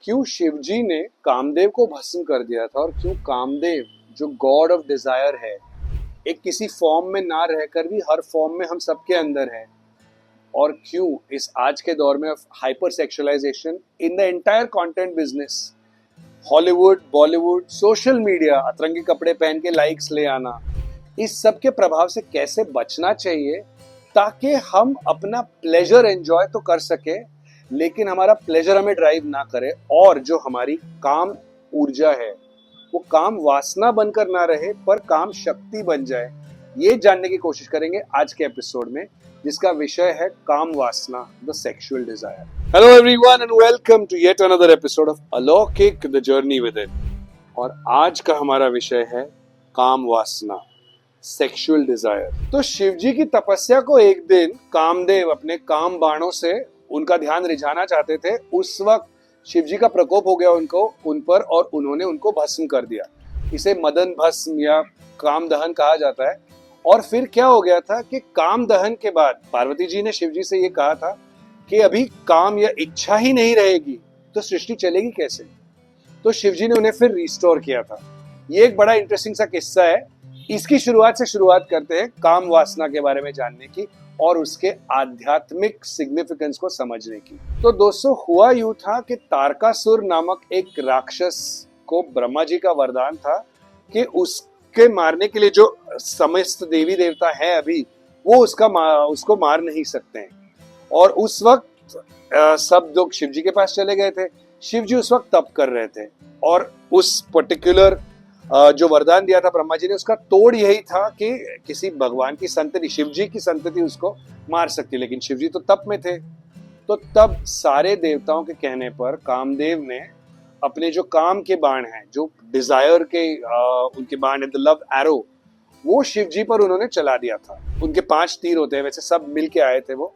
क्यों शिवजी ने कामदेव को भस्म कर दिया था और क्यों कामदेव जो गॉड ऑफ डिजायर है एक किसी फॉर्म में ना रहकर भी हर फॉर्म में हम सबके अंदर है, और क्यों इस आज के दौर में hyper sexualisation in the entire content business, Hollywood, Bollywood, social media, अतरंगी कपड़े पहन के लाइक्स ले आना, इस सब के प्रभाव से कैसे बचना चाहिए ताकि हम अपना प्लेजर एंजॉय तो कर सके लेकिन हमारा प्लेजर हमें ड्राइव ना करे, और जो हमारी काम ऊर्जा है वो काम वासना बनकर ना रहे पर काम शक्ति बन जाए। ये जानने की कोशिश करेंगे आज के एपिसोड में, जिसका विषय है काम वासना, the sexual desire. Hello everyone and welcome to yet another episode of Alaukik the journey within. और आज का हमारा विषय है काम वासना, सेक्सुअल डिजायर। तो शिवजी की तपस्या को एक दिन कामदेव अपने काम बाणों से उनका ध्यान रिझाना चाहते थे। उस वक्त शिवजी का प्रकोप हो गया उन पर और उन्होंने उनको भस्म कर दिया। इसे मदन भस्म या काम दहन कहा जाता है। और फिर क्या हो गया था कि काम दहन के बाद पार्वती जी ने शिवजी से ये कहा था कि अभी काम या इच्छा ही नहीं रहेगी तो सृष्टि चलेगी कैसे। तो शिवजी ने उन्हें फिर रिस्टोर किया था। ये एक बड़ा इंटरेस्टिंग सा किस्सा है। इसकी शुरुआत करते हैं काम वासना के बारे में जानने की और उसके आध्यात्मिक सिग्निफिकेंस को समझने की। तो दोस्तों, हुआ यूं था कि तारकासुर नामक एक राक्षस को ब्रह्मा जी का वरदान था कि उसके मारने के लिए जो समस्त देवी देवता है अभी वो उसको मार नहीं सकते हैं। और उस वक्त सब लोग शिव जी के पास चले गए थे। शिव जी उस वक्त तप कर रहे थे और उस पर्टिकुलर जो वरदान दिया था ब्रह्मा जी ने, उसका तोड़ यही था कि किसी भगवान की संतति, शिव जी की संतति उसको मार सकती, लेकिन शिव जी तो तप में थे। तो तब सारे देवताओं के कहने पर कामदेव ने अपने जो काम के बाण हैं, जो डिजायर के उनके बाण है, द लव एरो, वो शिव जी पर उन्होंने चला दिया था। उनके 5 तीर होते हैं, वैसे सब मिल के आए थे वो।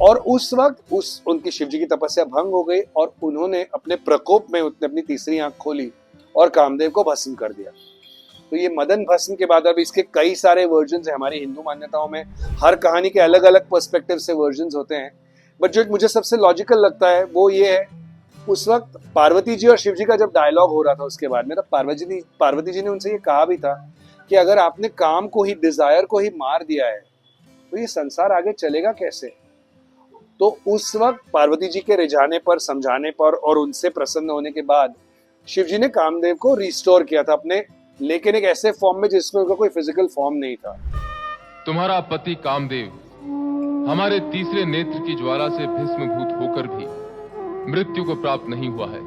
और उस वक्त उनकी शिव जी की तपस्या भंग हो गई और उन्होंने अपने प्रकोप में अपनी तीसरी आंख खोली और कामदेव को भस्म कर दिया। तो ये मदन भस्म के बाद अब इसके कई सारे वर्जन्स हैं। हमारी हिंदू मान्यताओं में हर कहानी के अलग अलग पर्सपेक्टिव से वर्जन्स होते हैं, बट जो मुझे सबसे लॉजिकल लगता है वो ये है, उस वक्त पार्वती जी और शिव जी का जब डायलॉग हो रहा था उसके बाद में, तब पार्वती जी ने उनसे ये कहा भी था कि अगर आपने काम को ही, डिजायर को ही मार दिया है तो ये संसार आगे चलेगा कैसे। तो उस वक्त पार्वती जी के रिझाने पर, समझाने पर और उनसे प्रसन्न होने के बाद शिवजी ने कामदेव को रिस्टोर किया था अपने, लेकिन एक ऐसे फॉर्म में जिसमें उनका कोई फिजिकल फॉर्म नहीं था। तुम्हारा पति कामदेव हमारे तीसरे नेत्र की ज्वाला से भस्मीभूत होकर भी मृत्यु को प्राप्त नहीं हुआ है।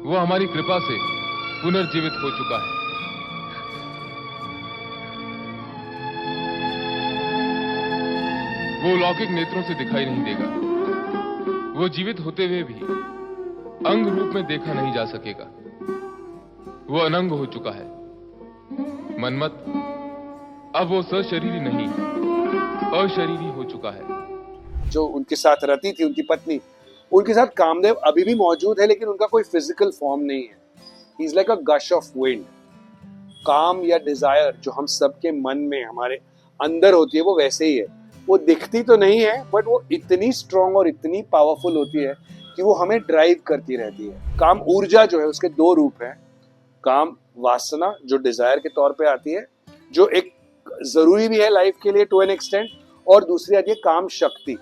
वो हमारी कृपा से पुनर्जीवित हो चुका है। वो लौकिक नेत्रों से दिखाई नहीं देगा। वो जीवित होते हुए भी अंग रूप में देखा नहीं जा सकेगा। वो अनंग हो चुका है। मनमत, अब वो सशरीरी नहीं, अशरीरी हो चुका है। जो उनके साथ रति थी, उनकी पत्नी, उनके साथ कामदेव अभी भी मौजूद है, लेकिन उनका कोई फिजिकल फॉर्म नहीं है। He is like a gush of wind. काम या डिजायर जो हम सबके मन में, हमारे अंदर होती है, वो वैसे ही है। वो दिखती तो नहीं है, बट वो इतनी स्ट्रॉन्ग और इतनी पावरफुल होती है कि वो हमें ड्राइव करती रहती है। काम ऊर्जा जो है उसके 2 रूप हैं। काम वासना जो डिजायर के तौर पे आती है, जो एक जरूरी भी है लाइफ के लिए टू एन एक्सटेंट, और दूसरी आती है काम शक्ति।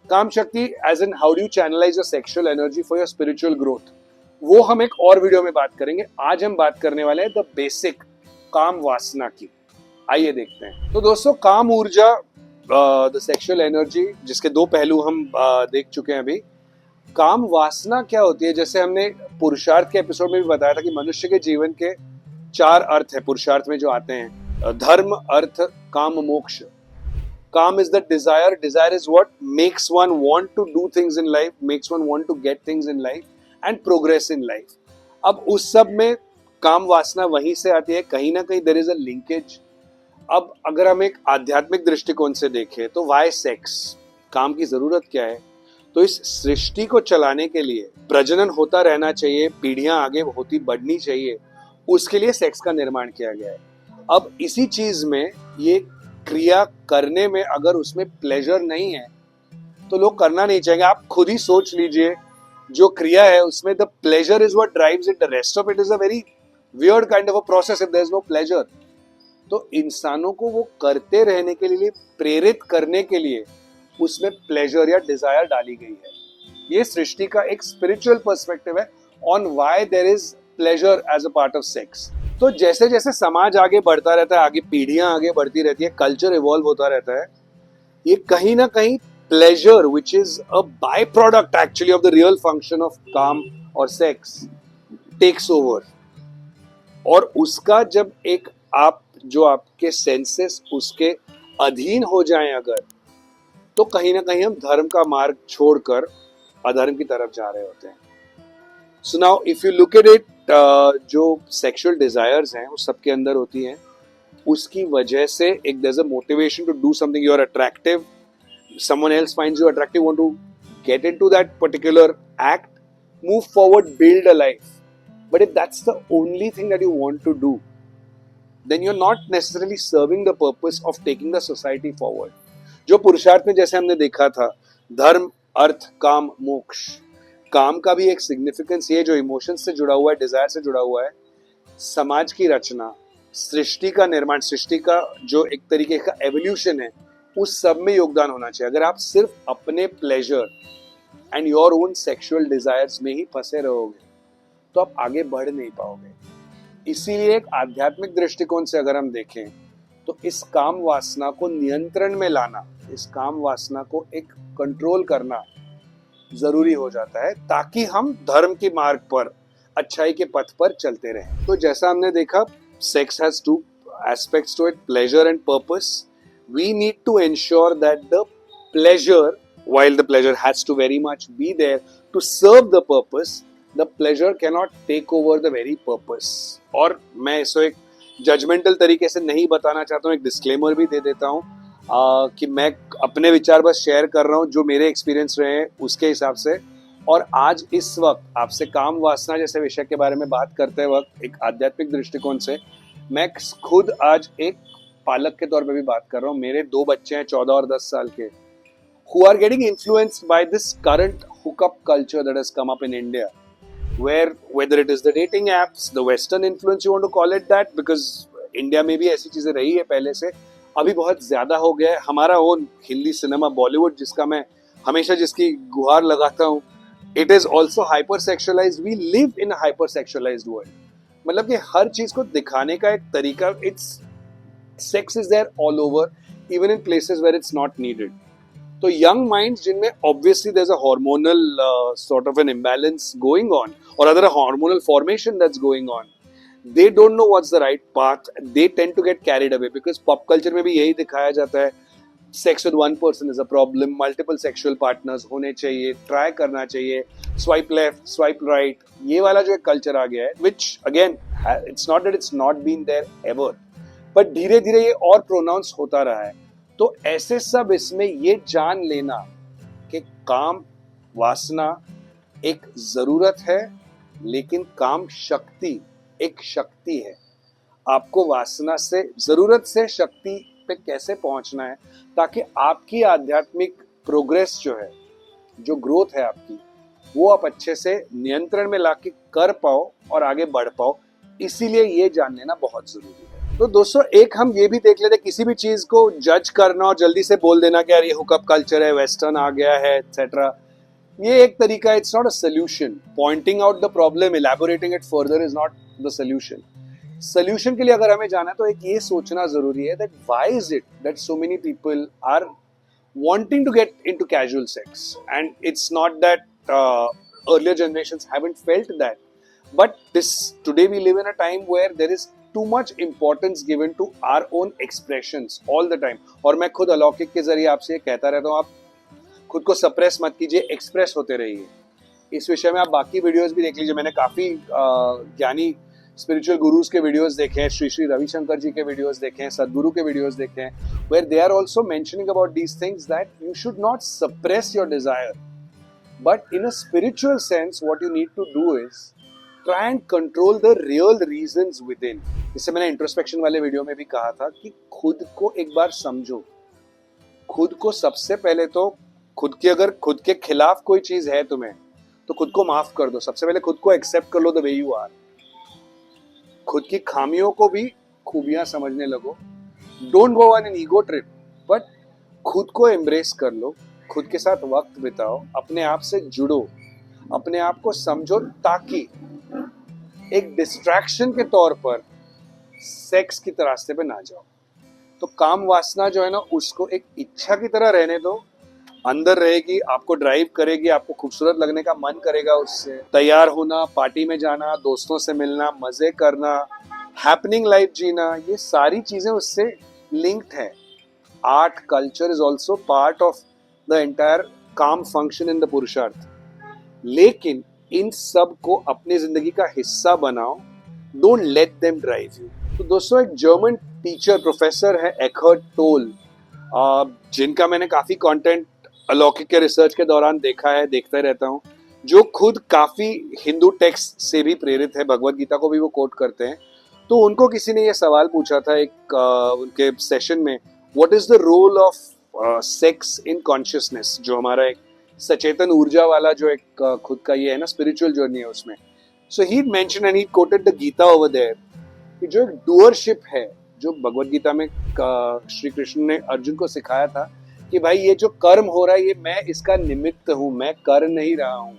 काम शक्ति as an how do you channelise your sexual energy for your spiritual growth. वो हम एक और वीडियो में बात करेंगे। आज हम बात करने वाले हैं द बेसिक काम वासना की। आइए देखते हैं। तो दोस्तों, काम ऊर्जा, द सेक्सुअल एनर्जी, जिसके 2 पहलू हम देख चुके हैं अभी। काम वासना क्या होती है? जैसे हमने पुरुषार्थ के एपिसोड में भी बताया था कि मनुष्य के जीवन के 4 अर्थ है पुरुषार्थ में जो आते हैं, धर्म, अर्थ, काम, मोक्ष। काम is the desire. Desire is what makes one want to do things in life, makes one want to get things in life and progress in life. अब उस सब में काम वासना वहीं से आती है, कहीं ना कहीं देयर इज अ लिंकेज। अब अगर हम एक आध्यात्मिक दृष्टिकोण से देखें तो व्हाई सेक्स, काम की जरूरत क्या है? तो इस सृष्टि को चलाने के लिए प्रजनन होता रहना चाहिए, पीढ़ियां आगे होती बढ़नी चाहिए, उसके लिए सेक्स का निर्माण किया गया है। अब इसी चीज में ये क्रिया करने में अगर उसमें प्लेजर नहीं है तो लोग करना नहीं चाहेंगे। आप खुद ही सोच लीजिए जो क्रिया है उसमें the pleasure is what drives it, the rest of it is a very weird kind of a process if there is no pleasure. तो इंसानों को वो करते रहने के लिए, प्रेरित करने के लिए उसमें प्लेजर या डिजायर डाली गई है। ये सृष्टि का एक स्पिरिचुअल पर्सपेक्टिव है on why there is pleasure as a part of sex. तो जैसे जैसे समाज आगे बढ़ता रहता है, आगे पीढ़ियां आगे बढ़ती रहती है, कल्चर इवॉल्व होता रहता है, ये कहीं ना कहीं pleasure which is a by product actually of the real function of काम और सेक्स टेक्स ओवर। और उसका जब एक आप जो आपके सेंसेस उसके अधीन हो जाएं अगर, तो कहीं ना कहीं हम धर्म का मार्ग छोड़कर अधर्म की तरफ जा रहे होते हैं। So now if you look at it, जो सेक्सुअल डिजायर्स हैं वो सबके अंदर होती हैं, उसकी वजह से एक there is a motivation to do something, you are attractive, someone else finds you attractive, want to get into that particular act, move forward, build a life. But if that's the only thing that you want to do, then you're not necessarily serving the purpose of taking the society forward. जो पुरुषार्थ में जैसे हमने देखा था, धर्म, अर्थ, काम, मोक्ष, काम का भी एक सिग्निफिकेंस ये जो इमोशंस से जुड़ा हुआ है, डिजायर से जुड़ा हुआ है, समाज की रचना, सृष्टि का निर्माण, सृष्टि का जो एक तरीके का एवोल्यूशन है, उस सब में योगदान होना चाहिए। अगर आप सिर्फ अपने pleasure and your own sexual desires में ही फंसे रहोगे तो आप आगे बढ़ नहीं पाओगे। इसीलिए एक आध्यात्मिक दृष्टिकोण से अगर हम देखें तो इस काम वासना को नियंत्रण में लाना, इस काम वासना को एक कंट्रोल करना जरूरी हो जाता है, ताकि हम धर्म के मार्ग पर, अच्छाई के पथ पर चलते रहें। तो जैसा हमने देखा, sex has two aspects to it, pleasure and purpose. We need to ensure that the pleasure, while the pleasure has to very much be there to serve the purpose, the pleasure cannot take over the very purpose. और मैं इसको एक judgemental तरीके से नहीं बताना चाहता हूँ, एक डिस्क्लेमर भी दे देता हूँ कि मैं अपने विचार बस शेयर कर रहा हूँ जो मेरे एक्सपीरियंस रहे हैं उसके हिसाब से। और आज इस वक्त आपसे काम वासना जैसे विषय के बारे में बात करते वक्त एक आध्यात्मिक दृष्टिकोण से मैं खुद आज एक पालक के तौर पे भी बात कर रहा हूँ। मेरे 2 बच्चे हैं 14 और 10 साल के, who are getting influenced by this current hookup culture that has come up in India, whether it is the dating apps, the western influence, you want to call it that, because India में भी ऐसी चीजें रही है पहले से, अभी बहुत ज्यादा हो गया है। हमारा ओन हिंदी सिनेमा बॉलीवुड जिसका मैं हमेशा जिसकी गुहार लगाता हूँ, it is also hyper sexualized. We live in a hyper sexualized world, मतलब कि हर चीज को दिखाने का एक तरीका, it's sex is there all over, even in places where it's not needed. तो young minds जिनमें obviously there's a hormonal sort of an imbalance going on, or rather a hormonal formation that's going on, they don't know what's the right path, they tend to get carried away, because pop culture में भी यही दिखाया जाता है, sex with one person is a problem, multiple sexual partners होने चाहिए, try करना चाहिए, swipe left, swipe right, ये वाला जो एक culture आ गया है, which again it's not that it's not been there ever, but धीरे धीरे ये और प्रोनाउंस होता रहा है। तो ऐसे सब इसमें ये जान लेना कि काम वासना एक जरूरत है, लेकिन काम शक्ति एक शक्ति है। आपको वासना से, जरूरत से शक्ति पे कैसे पहुंचना है, ताकि आपकी आध्यात्मिक प्रोग्रेस जो है, जो ग्रोथ है आपकी, वो आप अच्छे से नियंत्रण में लाके कर पाओ और आगे बढ़ पाओ। इसीलिए ये जान लेना बहुत जरूरी है। तो दोस्तों, एक हम ये भी देख लेते, किसी भी चीज को जज करना और जल्दी से बोल देना कि यार ये हुकअप कल्चर है, वेस्टर्न आ गया है, एटसेट्रा, ये एक तरीका, it's not a solution. Pointing out the problem, elaborating it further is not the solution. Solution के लिए अगर हमें जाना है तो एक ये सोचना जरूरी है that why is it that so many people are wanting to get into casual sex, and it's not that earlier generations haven't felt that, but today we live in a time where there is too much importance given to our own expressions all the time. और मैं खुद अलौकिक के जरिए आपसे ये कहता रहता हूँ, आप खुद को सप्रेस मत कीजिए, एक्सप्रेस होते रहिए। इस विषय में आप बाकी वीडियोस भी देख लीजिए, मैंने काफी ज्ञानी स्पिरिचुअल गुरुज के वीडियोस देखे हैं, श्री श्री रविशंकर जी के वीडियोस देखे हैं, सदगुरु के वीडियोस देखे हैं, where they are also mentioning about these things that you should not suppress your desire, but in a spiritual sense what you need to do is try and control the real reasons within. इससे मैंने introspection वाले video में भी कहा था कि खुद को एक बार समझो, खुद को सबसे पहले तो खुद की, अगर खुद के खिलाफ कोई चीज है तुम्हें तो खुद को माफ कर दो। सबसे पहले खुद को एक्सेप्ट कर लो द वे यू आर। खुद की खामियों को भी खूबियां समझने लगो। Don't go on an ego trip, but खुद को एम्ब्रेस कर लो, खुद के साथ वक्त बिताओ, अपने आप से जुड़ो, अपने आप को समझो, ताकि एक डिस्ट्रैक्शन के तौर पर सेक्स की रास्ते पे ना जाओ। तो काम वासना जो है ना, उसको एक इच्छा की तरह रहने दो, अंदर रहेगी, आपको ड्राइव करेगी, आपको खूबसूरत लगने का मन करेगा उससे। तैयार होना, पार्टी में जाना, दोस्तों से मिलना, मजे करना, हैपनिंग लाइफ जीना, ये सारी चीजें उससे लिंक्ड है। Art culture is also part of the entire काम फंक्शन इन द पुरुषार्थ। लेकिन इन सब को अपनी जिंदगी का हिस्सा बनाओ, don't let them drive you. तो दोस्तों, एक जर्मन टीचर प्रोफेसर है एखर्ट टोल, जिनका मैंने काफी कंटेंट अलौकिक के रिसर्च के दौरान देखा है, देखता रहता हूँ, जो खुद काफी हिंदू टेक्स्ट से भी प्रेरित है, भगवत गीता को भी वो कोट करते हैं। तो उनको किसी ने ये सवाल पूछा था एक उनके सेशन में, what is the role of sex in consciousness, जो हमारा एक सचेतन ऊर्जा वाला जो एक खुद का ये है ना स्पिरिचुअल जर्नी है उसमें। So he mention and he quoted the Gita over there कि जो एक डूअरशिप है, जो भगवत गीता में श्री कृष्ण ने अर्जुन को सिखाया था कि भाई ये जो कर्म हो रहा है ये मैं इसका निमित्त हूं, मैं कर नहीं रहा हूं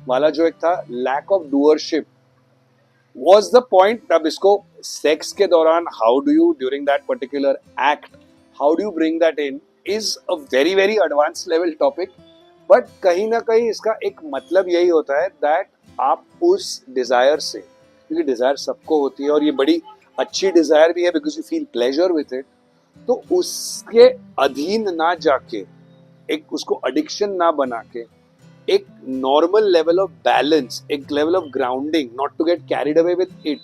वाला जो एक था lack of doership was the point। अब इसको सेक्स के दौरान how do you during that particular act, how do you bring that in, is a very very advance level topic. But कहीं ना कहीं इसका एक मतलब यही होता है दैट आप उस डिजायर से, क्योंकि डिजायर सबको होती है और ये बड़ी अच्छी डिजायर भी है because you feel pleasure with it, तो उसके अधीन ना जाके, एक उसको एडिक्शन ना बना के, एक नॉर्मल लेवल ऑफ बैलेंस, एक level of grounding, not to get carried away with it,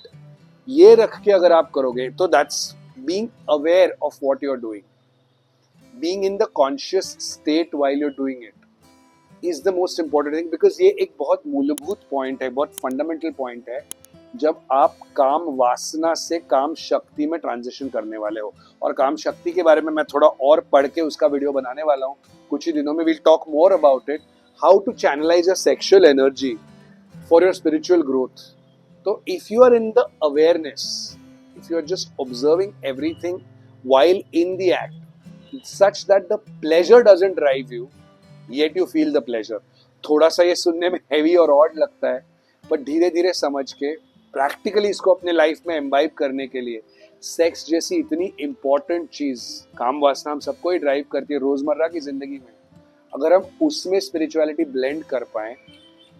ये रख के अगर आप करोगे तो that's being aware of what you are doing, being in the conscious state while you are doing it is the most important thing. Because ये एक बहुत मूलभूत पॉइंट है, बहुत फंडामेंटल पॉइंट है जब आप काम वासना से काम शक्ति में ट्रांजिशन करने वाले हो। और काम शक्ति के बारे में मैं थोड़ा और पढ़ के उसका वीडियो बनाने वाला हूँ कुछ ही दिनों में। Will talk more about it, how to channelize your sexual energy for your spiritual growth. So if you are in the awareness, if you are just observing everything while in the act, such that the pleasure doesn't drive you, yet you feel the pleasure. थोड़ा सा ये सुनने में heavy और odd लगता है, but धीरे धीरे समझ के प्रैक्टिकली इसको अपने लाइफ में एम्बाइब करने के लिए, सेक्स जैसी इतनी इंपॉर्टेंट चीज, काम वासना हम सबको ही ड्राइव करती है रोजमर्रा की जिंदगी में, अगर हम उसमें स्पिरिचुअलिटी ब्लेंड कर पाए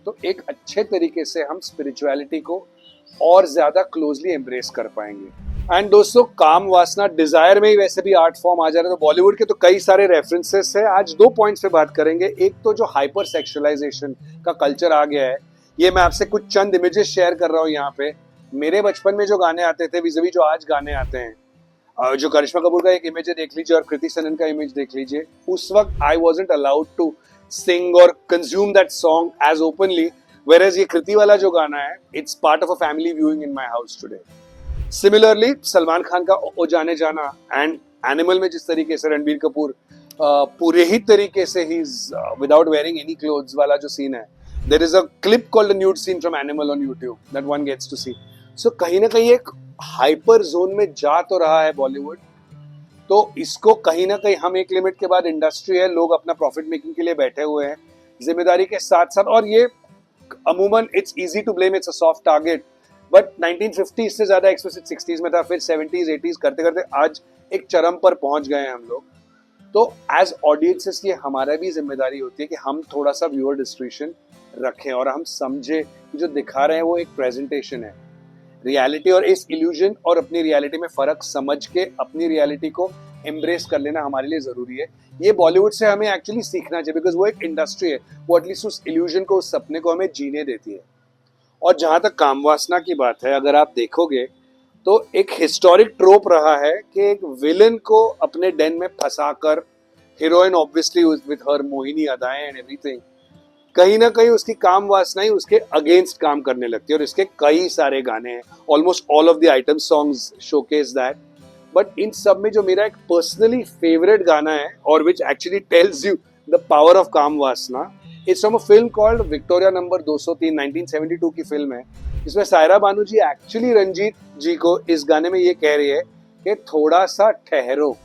तो एक अच्छे तरीके से हम स्पिरिचुअलिटी को और ज्यादा क्लोजली एम्ब्रेस कर पाएंगे। एंड दोस्तों, काम वासना डिजायर में ही वैसे भी आर्ट फॉर्म आ जा रहा है, तो बॉलीवुड के तो कई सारे रेफरेंसेस है। आज 2 पॉइंट्स पे बात करेंगे। एक तो जो हाइपर सेक्सुअलाइजेशन का कल्चर आ गया है, ये मैं आपसे कुछ चंद इमेजेस शेयर कर रहा हूँ यहाँ पे। मेरे बचपन में जो गाने आते थे विज़-वी जो आज गाने आते हैं, जो करिश्मा कपूर का एक इमेज देख लीजिए और कृति सनन का इमेज देख लीजिए, उस वक्त I wasn't allowed to sing और consume that song as openly, whereas ये कृति वाला जो गाना है, it's part of a family viewing in my house today. Similarly Salman Khan का ओ जाने जाना एंड एनिमल में जिस तरीके से रणबीर कपूर पूरे ही तरीके से ही विदाउट वेयरिंग एनी क्लोथ्स वाला जो सीन है, there is a clip called the nude scene from Animal on YouTube that one gets to see. So कहीं ना कहीं एक हाइपर जोन में जा तो रहा है बॉलीवुड, तो इसको कहीं ना कहीं हम एक लिमिट के बाद, इंडस्ट्री है, लोग अपना प्रॉफिट मेकिंग के लिए बैठे हुए हैं जिम्मेदारी के साथ साथ। और ये अमूमन it's easy to blame, it's a soft target, but 1950 से ज्यादा एक्सप्लिसिट 60s में था, फिर 70s 80s करते करते आज एक चरम पर पहुंच गए हैं हम लोग। तो एज ऑडियंसेस ये हमारा भी जिम्मेदारी होती है कि हम थोड़ा सा व्यूअर डिस्ट्रीब्यूशन रखें और हम समझे कि जो दिखा रहे हैं वो एक प्रेजेंटेशन है। रियलिटी और इस इल्यूजन और अपनी रियलिटी में फर्क समझ के अपनी रियलिटी को एम्ब्रेस कर लेना हमारे लिए जरूरी है। ये बॉलीवुड से हमें एक्चुअली सीखना चाहिए, बिकॉज वो एक इंडस्ट्री है, वो एटलीस्ट उस इल्यूजन को, उस सपने को हमें जीने देती है। और जहां तक काम वासना की बात है, अगर आप देखोगे तो एक हिस्टोरिक ट्रोप रहा है कि एक विलन को अपने डेन में फंसाकर, हीरोइन ऑब्वियसली विद हर मोहिनी अदाएं एंड एवरीथिंग, कहीं ना कहीं उसकी काम वासना ही उसके अगेंस्ट काम करने लगती है। और इसके कई सारे गाने हैं, almost all of the item songs showcase that. But in सब में जो मेरा एक पर्सनली फेवरेट गाना है और which actually tells you the power of काम वासना। It's from a film called Victoria number 203, 1972 की फिल्म है, जिसमें सायरा बानू जी एक्चुअली रंजीत जी को इस गाने में ये कह रही है कि थोड़ा सा ठहरो।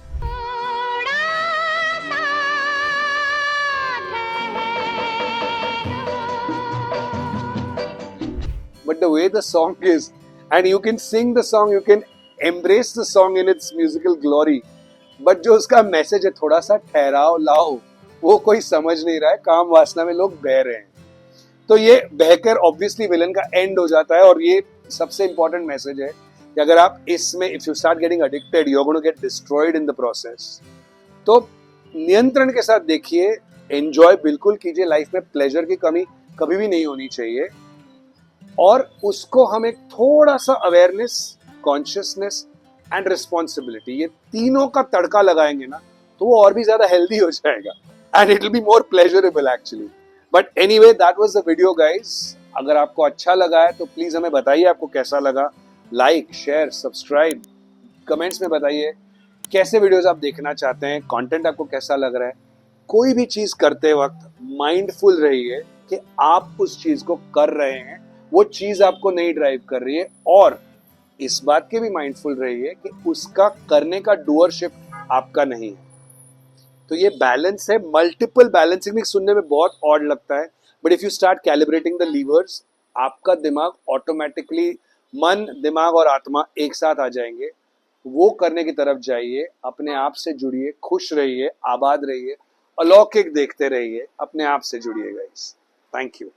But the way the song is, and you can sing the song, you can embrace the song in its musical glory, but जो उसका मैसेज है थोड़ा सा ठहराओ लाओ, वो कोई समझ नहीं रहा है। काम वासना में लोग बह रहे हैं, तो ये बहकर ऑब्वियसली विलन का एंड हो जाता है। और ये सबसे इंपॉर्टेंट मैसेज है कि अगर आप इसमें if you start getting addicted, you are going to get destroyed in the process. तो नियंत्रण के साथ देखिए, एंजॉय बिल्कुल कीजिए, लाइफ में प्लेजर की कमी कभी भी नहीं होनी चाहिए, और उसको हम एक थोड़ा सा अवेयरनेस, कॉन्शियसनेस एंड रिस्पॉन्सिबिलिटी, ये तीनों का तड़का लगाएंगे ना, तो वो और भी ज्यादा हेल्दी हो जाएगा and it will be more pleasurable actually. But anyway, that was the video guys. अगर आपको अच्छा लगा है तो प्लीज हमें बताइए आपको कैसा लगा। लाइक, शेयर, सब्सक्राइब, कमेंट्स में बताइए कैसे वीडियोस आप देखना चाहते हैं, कंटेंट आपको कैसा लग रहा है। कोई भी चीज करते वक्त माइंडफुल रहिए कि आप उस चीज को कर रहे हैं, वो चीज आपको नहीं ड्राइव कर रही है, और इस बात के भी माइंडफुल रहिए कि उसका करने का डूअरशिप आपका नहीं है। तो ये बैलेंस है, मल्टीपल बैलेंसिंग भी सुनने में बहुत ऑड लगता है, but if you start calibrating the levers, आपका दिमाग ऑटोमेटिकली, मन, दिमाग और आत्मा एक साथ आ जाएंगे। वो करने की तरफ जाइए, अपने आप से जुड़िए, खुश रहिए, आबाद रहिए, अलौकिक देखते रहिए, अपने आप से जुड़िए गाइस। Thank you.